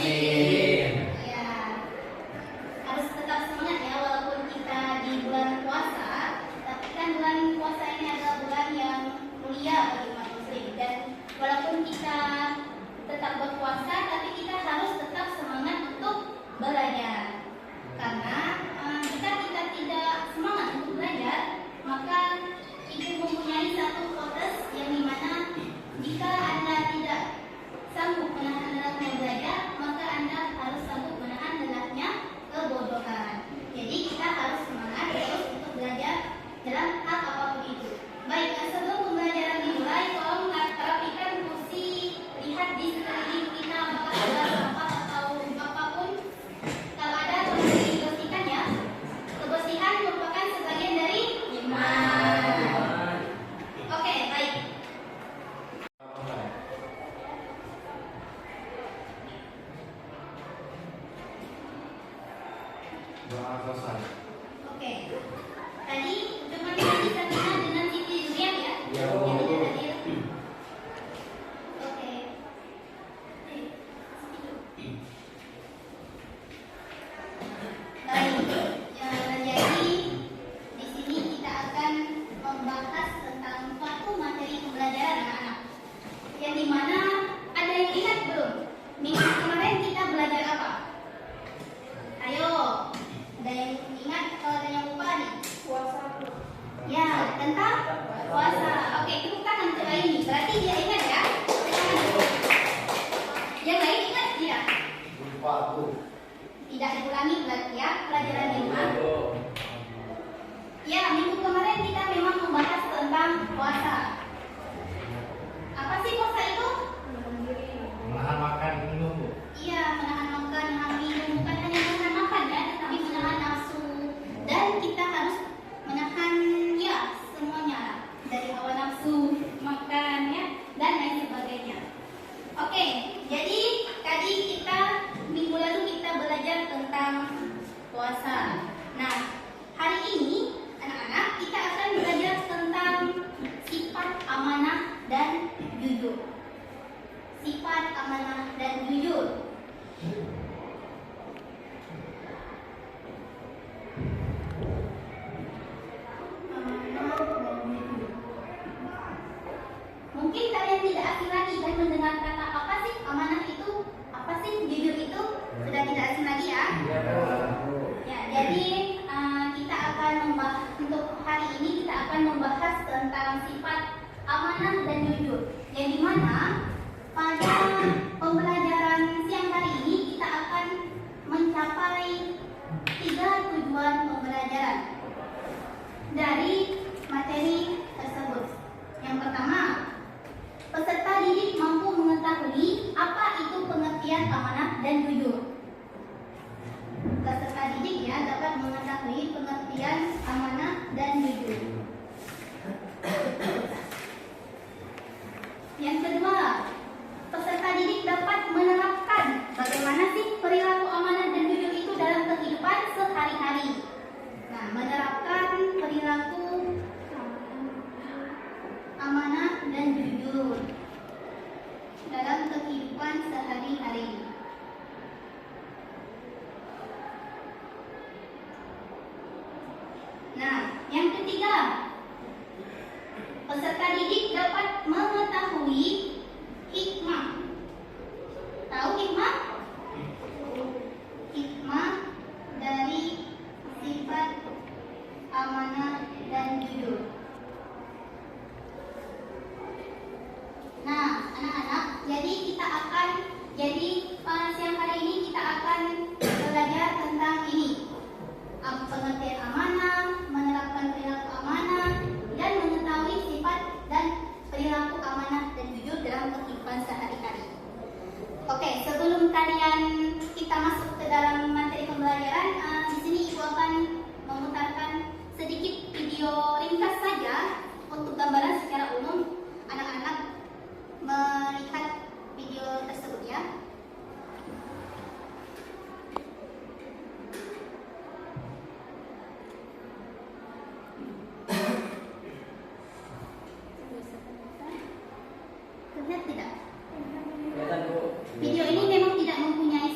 Amin. Ya, harus tetap semangat ya walaupun kita di bulan puasa, tapi kan bulan puasa ini adalah bulan yang mulia bagi umat muslim, dan walaupun kita tetap berpuasa, tapi kita harus tetap semangat untuk belajar. Karena jika kita tidak semangat untuk belajar, maka itu mempunyai satu proses yang dimana jika Anda tidak sanggup menahan lelahnya belajar, maka Anda harus sanggup menahan lelahnya kebodohan. Jadi kita harus semangat terus untuk belajar dalam hal apapun itu. Baik, sebelum pembelajaran dimulai, tolong rapikan kursi, lihat di sekeliling kita apakah ada sampah atau apapun. Kalau ada, tolong dibersihkan ya. Kebersihan merupakan sebagian dari iman. Oke, baik. Doa selesai. Oke. Tadi cuma tadi Sabrina dengan Siti Zuriat ya? Ya. Yang ada hadir. Oke. Baik. Jadi di sini kita akan membahas tentang suatu materi pembelajaran anak-anak. Yang dimana ada yang ingat belum? Minggu kemarin kita belajar apa? Ayo, ada yang ingat atau ada yang lupa nih? Puasa. Ya, tentang puasa. Oke, tepuk tangan untuk ini. Berarti dia ingat ya? Tepuk tangan dulu. Yang lain ingat tidak? Lupa aku. Tidak diulangi berarti ya pelajaran 5. Ya, minggu kemarin kita memang membahas tentang puasa. Apa sih puasa itu? Menahan makan minum, Bu. Iya, menahan makan, menahan minum, bukan hanya menahan makan ya, tetapi menahan nafsu. Dan kita harus menahan ya semuanya lah. Dari hawa nafsu, makan ya, dan lain sebagainya. Oke, jadi tadi minggu lalu kita belajar tentang puasa. Nah, hari ini anak-anak kita akan belajar tentang sifat amanah dan jujur. Sifat amanah dan jujur. Amanah dan jujur. Mungkin kalian tidak asing lagi dan mendengar kata apa sih amanah itu, apa sih jujur itu, sudah tidak asing lagi ya. Ya, jadi kita akan membahas untuk hari ini kita akan membahas tentang sifat amanah dan jujur. Yang dimana pada pembelajaran siang hari ini kita akan mencapai 3 tujuan pembelajaran dari materi tersebut. Yang pertama, peserta didik mampu mengetahui apa itu pengertian amanah dan jujur. Peserta didik ya dapat mengetahui pengertian amanah dan jujur. Yang kedua, peserta didik dapat menerapkan bagaimana sih perilaku amanah dan jujur itu dalam kehidupan sehari-hari. Nah, menerapkan perilaku amanah dan jujur dalam kehidupan sehari-hari. Nah, yang ketiga, peserta didik dapat mengetahui hikmah. Tahu hikmah? Hikmah dari sifat amanah dan jujur. Nah, anak-anak, jadi siang hari ini kita akan belajar tentang ini. Pengertian amanah, menerapkan perilaku amanah, dan mengetahui sifat dan perilaku amanah dan jujur dalam kehidupan sehari-hari. Oke, sebelum kita masuk ke dalam materi pembelajaran, di sini Ibu akan memutarkan sedikit video ringkas saja untuk gambaran secara umum anak-anak melihat video tersebut ya. Terlihat tidak? Video ini memang tidak mempunyai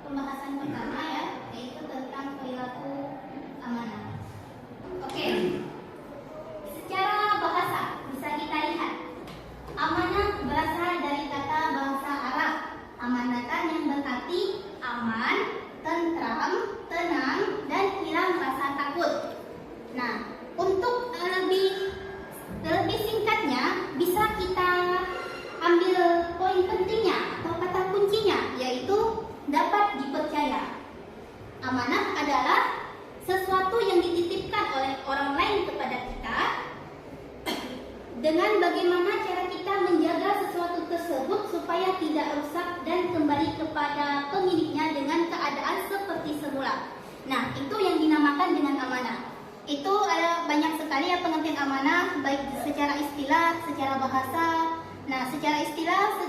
pembahasan pertama ya, yaitu tentang perilaku amanah. Oke. Secara bahasa bisa kita lihat, amanah berasal dari kata bahasa Arab amanatan yang berarti aman, tentram, tenang, dan hilang rasa takut. Nah, untuk lebih singkatnya bisa kita ambil poin pentingnya atau kata kuncinya, yaitu dapat dipercaya. Amanah adalah sesuatu yang dititipkan oleh orang lain kepada kita dengan bagaimana cara kita menjaga sesuatu tersebut supaya tidak rusak dan kembali kepada pemiliknya dengan keadaan seperti semula. Nah, itu yang dinamakan dengan amanah. Itu ada banyak sekali ya pengertian amanah, baik secara istilah, secara bahasa. Nah, secara istilah,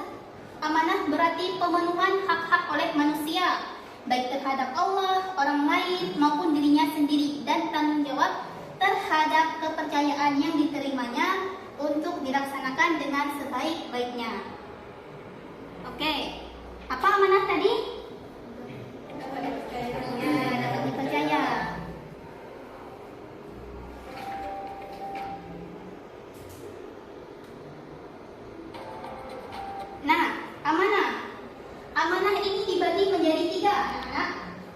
amanah berarti pemenuhan hak-hak oleh manusia, baik terhadap Allah, orang lain, maupun dirinya sendiri, dan tanggung jawab terhadap kepercayaan yang diterimanya untuk dilaksanakan dengan sebaik-baiknya. Oke, apa amanah tadi? Dapat dipercaya. Nah, amanah ini dibagi menjadi 3, anak-anak.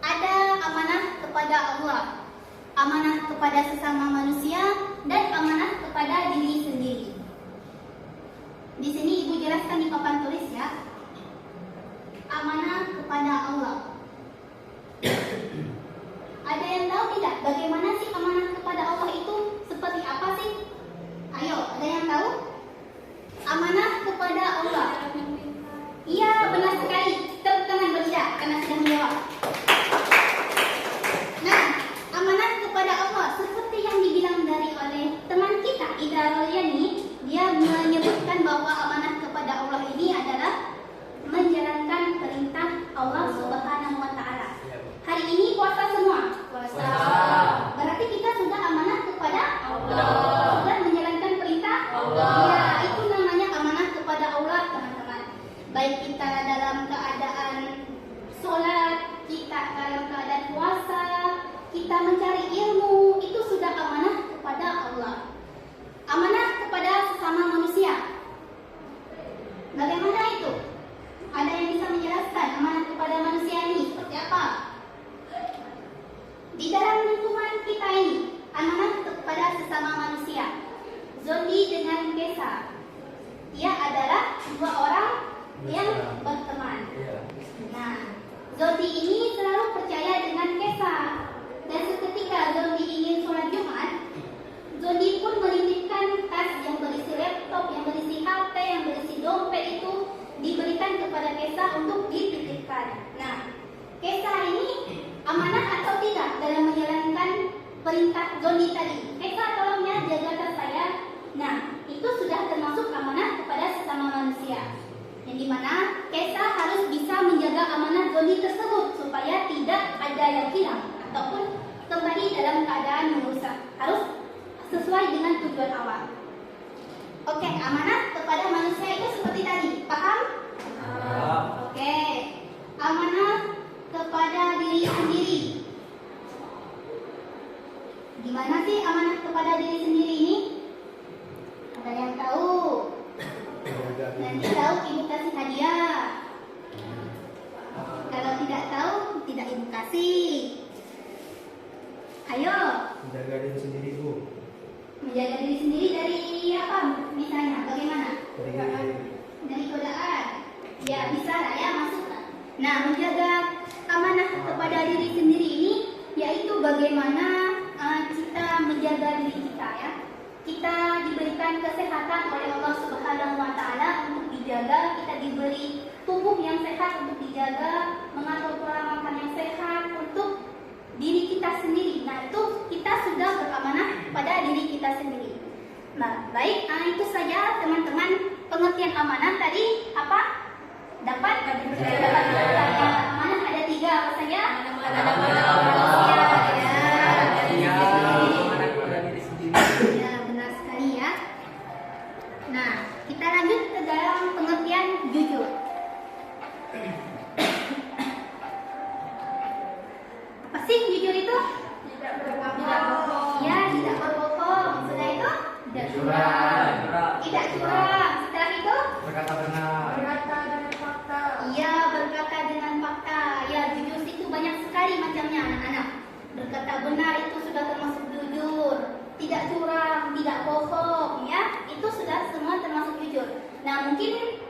Ada amanah kepada Allah, amanah kepada sesama manusia, dan amanah kepada diri sendiri. Di sini Ibu jelaskan di papan tulis ya. Amanah kepada Allah. Ada yang tahu tidak bagaimana sih amanah kepada Allah itu seperti apa sih? Ayo, ada yang tahu? Amanah kepada Allah. Iya, benar sekali. Tepuk tangan Bersya karena sudah menjawab. Nah, amanah kepada Allah seperti yang dibilang oleh teman kita Ida Rolyani, dia menyebutkan bahwa amanah kepada Allah ini adalah menjalankan perintah Allah Subhanahu wa taala. Hari ini puasa semua. Puasa. Berarti kita sudah amanah kepada Allah. Sudah menjalankan perintah Allah. Ya, itu namanya amanah kepada Allah, teman-teman. Baik kita dalam keadaan sholat, kita dalam keadaan puasa, kita mencari ilmu, itu sudah amanah kepada Allah. Amanah kepada sesama manusia. Bagaimana itu? Ada yang bisa menjelaskan amanah kepada manusia ini seperti apa? Di dalam lingkungan kita ini, amanah kepada sesama manusia. Zondi dengan Kesa, dia adalah 2 orang yang berteman. Nah, Zondi ini selalu percaya dengan Kesa. Dan seketika Zondi ingin sholat Jumat, Zondi pun menitipkan tas yang berisi laptop, yang berisi HP, yang berisi dompet itu diberikan kepada Kesa untuk dititipkan. Nah, Kesa ini amanah atau tidak dalam menjalankan perintah Zondi tadi? Kesa, tolong ya jaga tas saya. Nah, itu sudah termasuk amanah kepada sesama manusia. Yang dimana Kesa harus bisa menjaga amanah Zondi tersebut supaya tidak ada yang hilang ataupun kembali dalam keadaan merusak. Harus sesuai dengan tujuan awal. Oke, amanah kepada manusia itu seperti tadi. Paham? Oke. Amanah kepada diri sendiri. Gimana sih amanah kepada diri sendiri ini? Ada yang tahu? Nanti tahu Ibu kasih hadiah. Kalau tidak tahu, tidak Ibu kasih. Ayo. Menjaga diri sendiri, Bu. Menjaga diri sendiri dari apa? Misalnya, bagaimana? Dari godaan. Ya, bisa lah ya, masuk. Nah, menjaga amanah kepada diri sendiri ini, yaitu bagaimana kita menjaga diri kita ya. Kita diberikan kesehatan oleh Allah Subhanahu wa taala untuk dijaga, kita diberi tubuh yang sehat untuk dijaga, mengatur pola makan yang sehat untuk diri kita sendiri. Nah, itu kita sudah beramanah pada diri kita sendiri. Nah, baik, itu saja teman-teman pengertian amanah tadi apa? Dapat dipercaya. Amanah ada 3 apa saja? Ya, benar sekali ya. Nah, kita lanjut ke dalam pengertian jujur. sih jujur itu? Tidak berbohong. Ya, tidak berbohong. Sudah itu? Tidak curang. Tidak curang. Setelah itu? Berkata benar. Berkata dengan fakta. Iya, berkata dengan fakta. Ya, jujur itu banyak sekali macamnya anak-anak. Berkata benar itu sudah termasuk jujur. Tidak curang, tidak bohong, ya. Itu sudah semua termasuk jujur. Nah, mungkin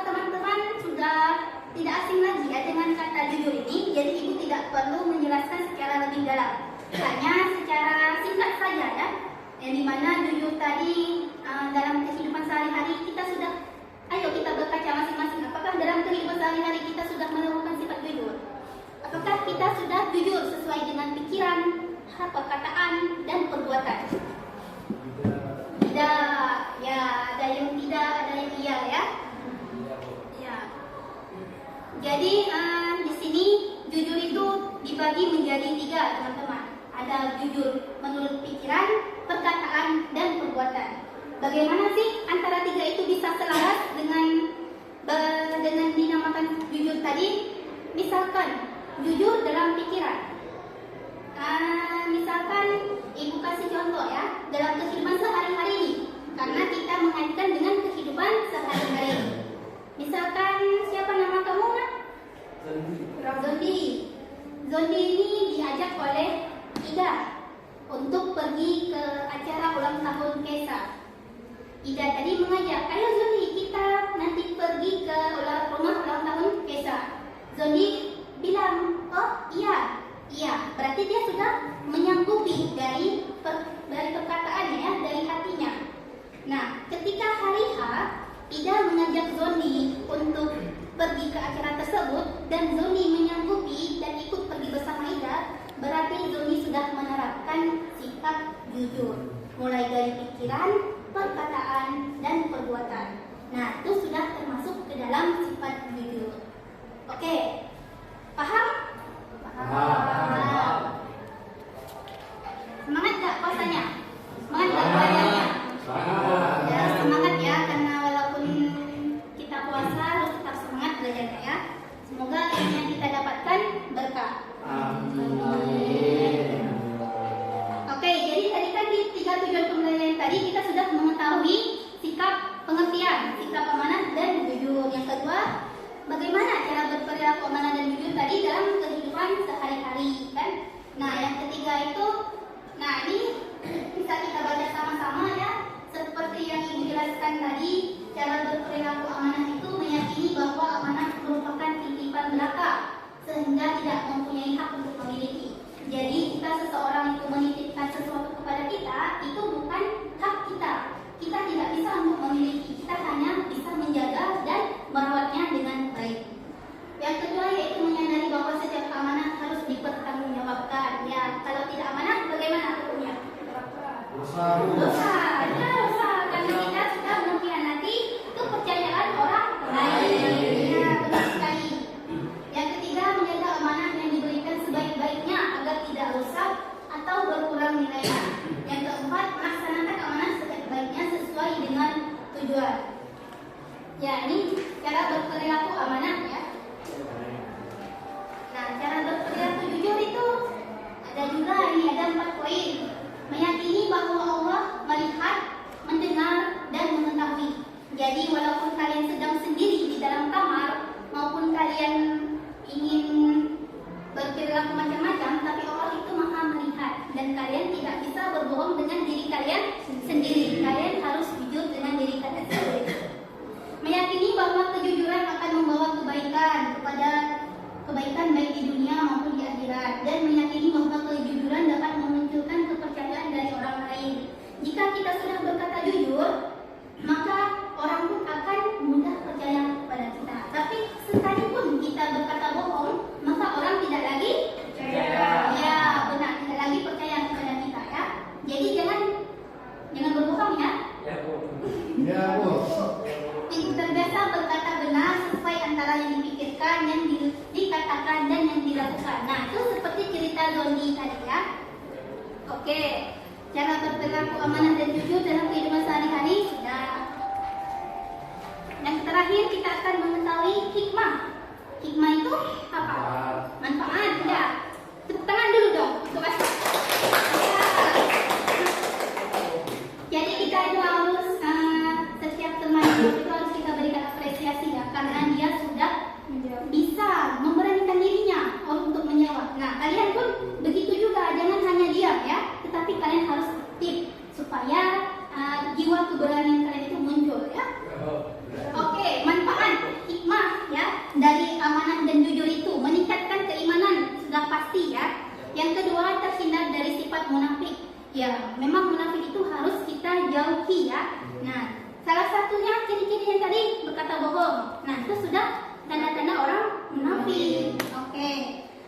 teman-teman sudah tidak asing lagi ya dengan kata jujur ini. Jadi ibu tidak perlu menjelaskan secara lebih dalam. Hanya secara singkat saja ya. Yang dimana jujur tadi dalam kehidupan sehari-hari kita sudah, ayo kita berkaca masing-masing. Apakah dalam kehidupan sehari-hari kita sudah menemukan sifat jujur? Apakah kita sudah jujur sesuai dengan pikiran, perkataan, dan perbuatan? Tidak, ya ada yang tidak, ada yang iya ya. Ya. Jadi di sini jujur itu dibagi menjadi 3 teman-teman. Ada jujur menurut pikiran, perkataan, dan perbuatan. Bagaimana sih antara 3 itu bisa selaras dengan dinamakan jujur tadi? Misalkan jujur dalam pikiran. Misalkan ibu kasih contoh ya dalam kehidupan sehari-hari ini, karena kita mengaitkan dengan kehidupan sehari-hari. Misalkan siapa nama kamu? Zondi. Zondi ini diajak oleh Ida untuk pergi ke acara ulang tahun Kesa. Ida tadi mengajak, ayo Zondi kita nanti pergi ke rumah ulang tahun Kesa. Zondi bilang, oh iya, berarti dia sudah menyanggupi dari perkataannya ya, dari hatinya. Nah, ketika hari H, Ida mengajak Zondi untuk pergi ke acara tersebut dan Zondi menyanggupi dan ikut pergi bersama Ida, berarti Zondi sudah menerapkan sifat jujur, mulai dari pikiran, perkataan, dan perbuatan. Nah, itu sudah termasuk ke dalam sifat jujur. Oke, paham? Paham. Semangat gak puasanya? Semangat gak belajarnya? Ya, semangat ya, karena walaupun kita puasa harus tetap semangat belajarnya ya. Semoga ilmu yang kita dapatkan berkah. Amin. Oke, jadi tadi kan di 3 tujuan pembelajaran tadi kita sudah mengetahui sikap pengertian, sikap amanah dan jujur. Yang kedua, bagaimana cara berperilaku amanah dan jujur tadi dalam kehidupan sehari-hari kan? Nah, yang ketiga itu, nah ini bisa kita baca sama-sama ya. Seperti yang ibu jelaskan tadi, cara berperilaku amanah itu meyakini bahwa amanah merupakan titipan belaka sehingga tidak mempunyai hak untuk memiliki. Jadi jika seseorang itu menitipkan sesuatu kepada kita, itu bukan hak kita. Kita tidak bisa untuk memiliki, kita hanya bisa menjaga dan merawatnya dengan baik. Yang kedua yaitu menyadari bahwa setiap amanah harus dipertanggungjawabkan. Ya, kalau tidak amanah bagaimana hukumnya? Dosa. Ya, dosa. Karena kita sudah mengkhianati kepercayaan orang lain. Ya, benar sekali. Yang ketiga, menjaga amanah yang diberikan sebaik-baiknya agar tidak rusak atau berkurang nilainya. Yang keempat, melaksanakan amanah sebaik-baiknya sesuai dengan tujuan. Ya, ini cara berperilaku amanah ya. Nah, cara berperilaku jujur itu ada juga, ini ada 4 poin. Meyakini bahwa Allah melihat, mendengar, dan mengetahui. Jadi walaupun kalian sedang sendiri di dalam kamar maupun kalian ingin berperilaku macam-macam, tapi Allah itu maha melihat dan kalian tidak bisa berbohong dengan diri kalian sendiri. Kalian harus jujur dengan diri kalian sendiri. Meyakini bahwa kejujuran akan membawa kebaikan baik di dunia maupun di akhirat, dan meyakini bahwa kejujuran dapat memunculkan kepercayaan dari orang lain. Jika kita sudah berkata jujur, maka orang pun akan mudah percaya kepada kita. Tapi sekalipun kita berkata bohong, maka orang tidak lagi percaya. Ya, benar, tidak lagi percaya kepada kita ya. Jadi jangan berbohong ya. Ya, Bu. Terbiasa berkata benar sesuai antara yang dipikirkan, yang dikatakan, dan yang dilakukan. Nah, itu seperti cerita Zondi tadi ya. Oke, cara berperilaku amanah dan jujur dalam kehidupan sehari-hari sudah. Yang terakhir kita akan mengetahui hikmah. Hikmah itu apa? Manfaat. Ya. Tepuk tangan dulu munafik. Ya, memang munafik itu harus kita jauhi ya. Nah, salah satunya ciri-ciri yang tadi berkata bohong. Nah, itu sudah tanda-tanda orang munafik. Oke.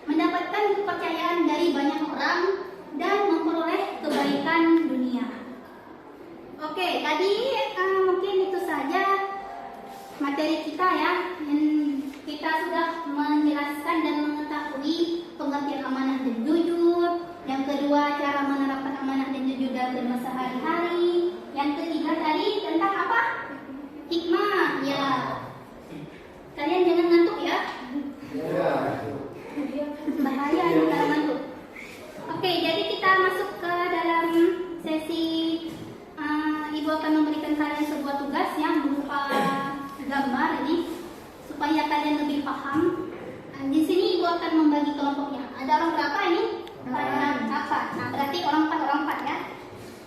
Mendapatkan kepercayaan dari banyak orang dan memperoleh kebaikan dunia. Oke, tadi mungkin itu saja materi kita ya. Kita sudah menjelaskan dan mengetahui pengertian amanah dan jujur. Yang kedua, cara menerapkan amanah dan jujur dalam bermasa hari-hari. Yang ketiga tadi tentang apa? Hikmah. Ya. Kalian jangan ngantuk ya. Bahaya kalau ngantuk. Oke, jadi kita masuk ke dalam sesi. Ibu akan memberikan kalian sebuah tugas yang berupa gambar ini supaya kalian lebih paham. Di sini ibu akan membagi kelompoknya. Ada orang berapa ini? Empat. Nah, berarti orang empat ya.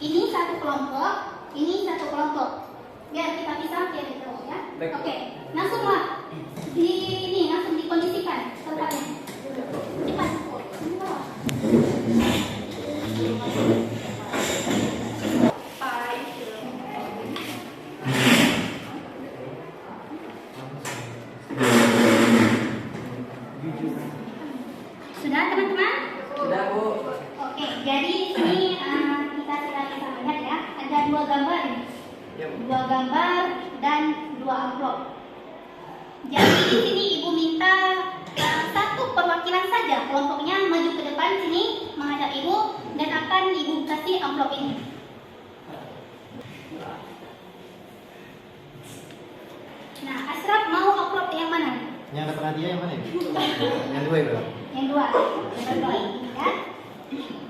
Ini satu kelompok, ini satu kelompok. Biar kita bisa gitu ya. Oke, langsunglah langsung dikondisikan tempatnya. Cepat. Sudah teman-teman? Sudah, Bu. Oke, jadi di sini kita sudah bisa lihat ya, ada dua gambar ini. Dua gambar dan dua amplop. Jadi di sini ibu minta satu perwakilan saja kelompoknya maju ke depan sini menghadap ibu dan akan ibu kasih amplop ini. Nah, Ashraf mau amplop yang mana? Yang dapat hadiah yang mana? Yang dua itu. Yang dua ini ya.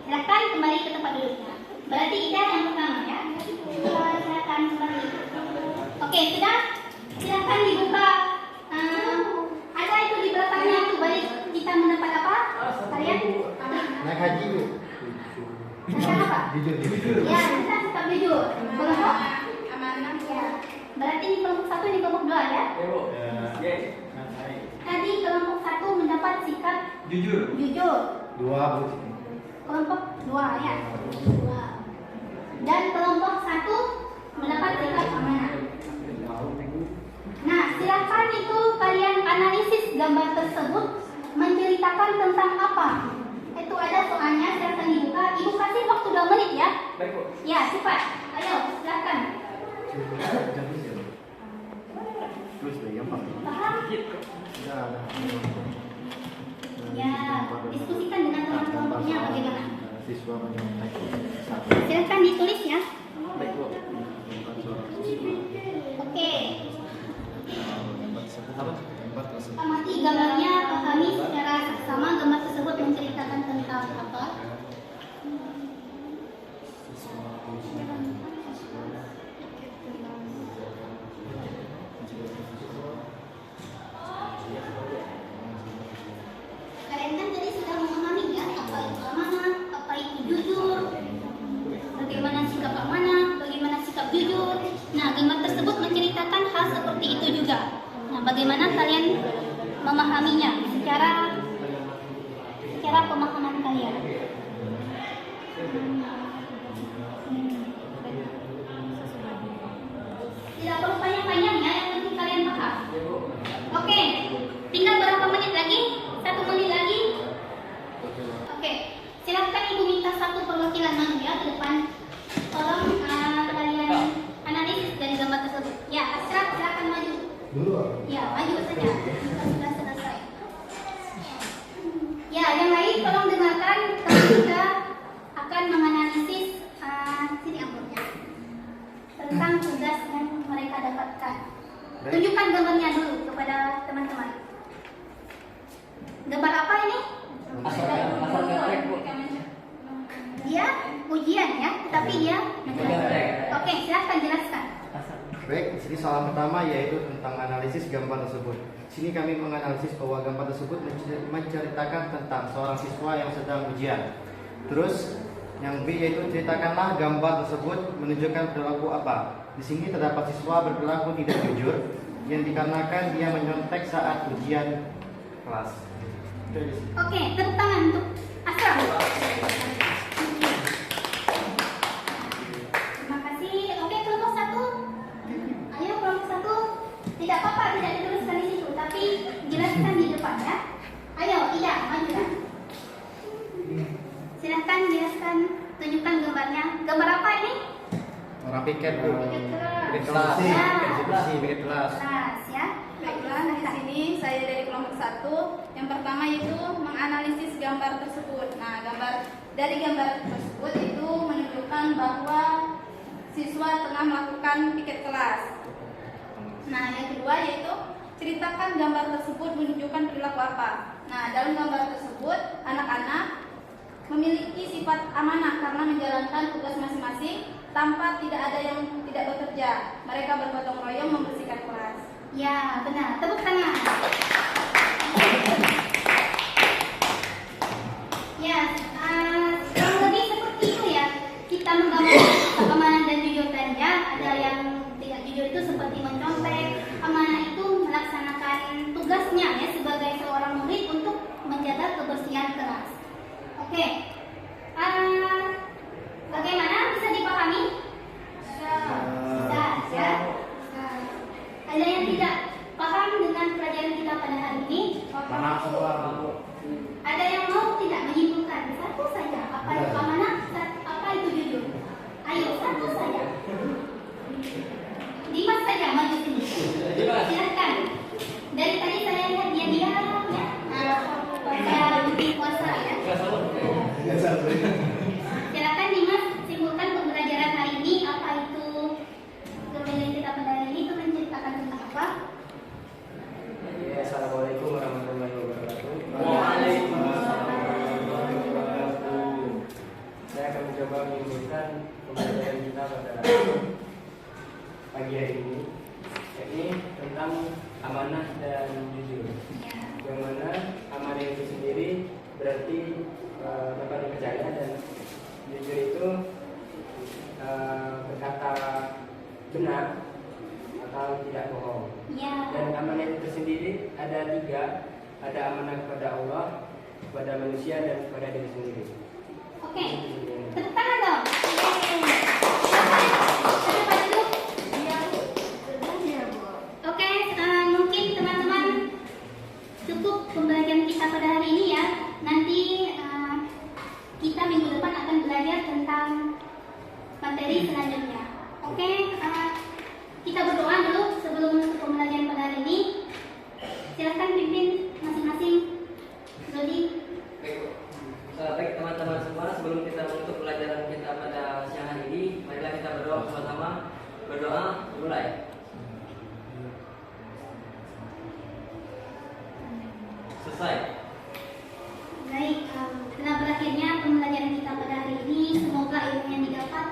Silakan kembali ke tempat duduknya. Berarti Ida yang pertama ya. Silakan kembali. Oke, sudah. Silakan dibuka. Ada itu di belakangnya tuh balik kita mendapat apa? Kalian? Naik haji Bu. Tentang apa? Jujur. Ya, kita tetap jujur. Kelompok amanah ya. Berarti ini kelompok satu, ini kelompok dua ya. Tadi kelompok satu mendapat sikap Jujur. Dua Bu. Kelompok dua ya. Dua. Dan kelompok satu mendapat sikap amanah. Nah, silakan itu kalian analisis gambar tersebut menceritakan tentang apa. Itu ada soalnya, silakan dibuka. Ibu kasih waktu 2 menit ya. Baik, Bu. Ya, cepat. Ayo, silakan. Terus deh gampang. Paham? Ya, diskusikan dengan teman-temannya bagaimana. Siswa menyontek. Silakan ditulis ya. Baik, Bu. Oke. Gambar tersebut. Amati gambarnya, pahami secara sama gambar tersebut menceritakan tentang apa. Kalian kan tadi sudah memahami ya apa itu amanah, apa itu jujur, bagaimana sikap amanah, bagaimana sikap jujur. Nah, gambar tersebut menceritakan hal seperti itu juga. Nah, bagaimana kalian memahaminya secara pemahaman kalian? Tidak perlu panjang-panjang ya, yang penting kalian paham. Oke, tinggal berapa menit lagi? 1 menit lagi. Oke, silakan ibu minta satu perwakilan maju ya ke depan. Tolong kalian analisis dari gambar tersebut. Ya, Ashraf silakan maju. Dulu. Ya, maju saja. Kita sudah selesai. Ya, yang lain tolong dengarkan. Kami juga akan menganalisis sini amplopnya tentang tugas yang mereka dapatkan. Tunjukkan gambarnya dulu kepada teman-teman. Gambar apa ini? Asal ketek, Bu. Dia ujian ya, tapi dia Oke, silahkan jelaskan. Baik, di sini soal pertama yaitu tentang analisis gambar tersebut. Di sini kami menganalisis bahwa gambar tersebut menceritakan tentang seorang siswa yang sedang ujian. Terus yang B yaitu ceritakanlah gambar tersebut menunjukkan perilaku apa. Di sini terdapat siswa berperilaku tidak jujur yang dikarenakan dia menyontek saat ujian kelas. Oke, tepuk tangan untuk Ashraf. Warna piket Bu. Piket kelas. Ya. Bersih piket kelas. Kelas ya. Baiklah, di sini saya dari kelompok 1. Yang pertama yaitu menganalisis gambar tersebut. Nah, dari gambar tersebut itu menunjukkan bahwa siswa tengah melakukan piket kelas. Nah, yang kedua yaitu ceritakan gambar tersebut menunjukkan perilaku apa. Nah, dalam gambar tersebut anak-anak memiliki sifat amanah karena menjalankan tugas masing-masing tanpa tidak ada yang tidak bekerja. Mereka bergotong royong membersihkan kelas. Ya, benar. Tepuk tangan. Ya, kurang lebih seperti itu ya. Kita menggambarkan amanah dan jujur saja. Ada yang tidak jujur itu seperti mencontek. Amanah itu melaksanakan tugasnya ya sebagai seorang murid untuk menjaga kebersihan kelas. Oke. Bagaimana bisa dipahami? Bisa, ya. Ada yang tidak paham dengan pelajaran kita pada hari ini? Paham semua Bu. Ada yang mau tidak menyimpulkan? Satu saja. Apa itu amanah? Apa itu jujur? Ayo, satu saja. Dimas saja maju sini. Silakan. Dari tadi saya lihat dia diam ya. Saya puasa ya. Silakan Dimas simpulkan pembelajaran hari ini. Apa itu pembelajaran kita pada hari ini? Itu menceritakan tentang apa? Assalamualaikum warahmatullahi wabarakatuh. Waalaikumsalam warahmatullahi wabarakatuh. Saya akan mencoba menyimpulkan pembelajaran kita pada pagi hari ini, yakni tentang amanah dan jujur. Ya. Yang mana amanah itu sendiri berarti dapat dipercaya, dan jujur itu berkata benar atau tidak bohong. Ya. Dan amanah itu sendiri ada 3, ada amanah kepada Allah, kepada manusia, dan kepada diri sendiri. Oke. Tepuk tangan dong. Siapa dulu? Oke, mungkin teman-teman cukup pembelajaran kita pada hari ini ya. Nanti kita minggu depan akan belajar tentang materi selanjutnya. Oke, kita berdoa dulu sebelum menutup pembelajaran pada hari ini. Silakan pimpin masing-masing. Dodi. Baik teman-teman semua, sebelum kita menutup pelajaran kita pada siang hari ini, marilah kita berdoa bersama-sama. Berdoa mulai. Selesai. Baik, telah berakhirnya pembelajaran kita pada hari ini. Semoga ilmu yang didapat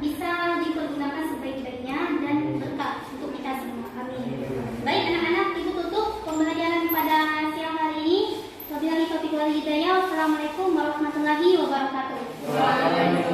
bisa dipergunakan sebaik-baiknya dan berkah untuk kita semua. Amin. Baik anak-anak, ibu tutup pembelajaran pada siang hari ini. Wabillahi taufiq wal hidayah. Wassalamualaikum warahmatullahi wabarakatuh. Waalaikumsalam.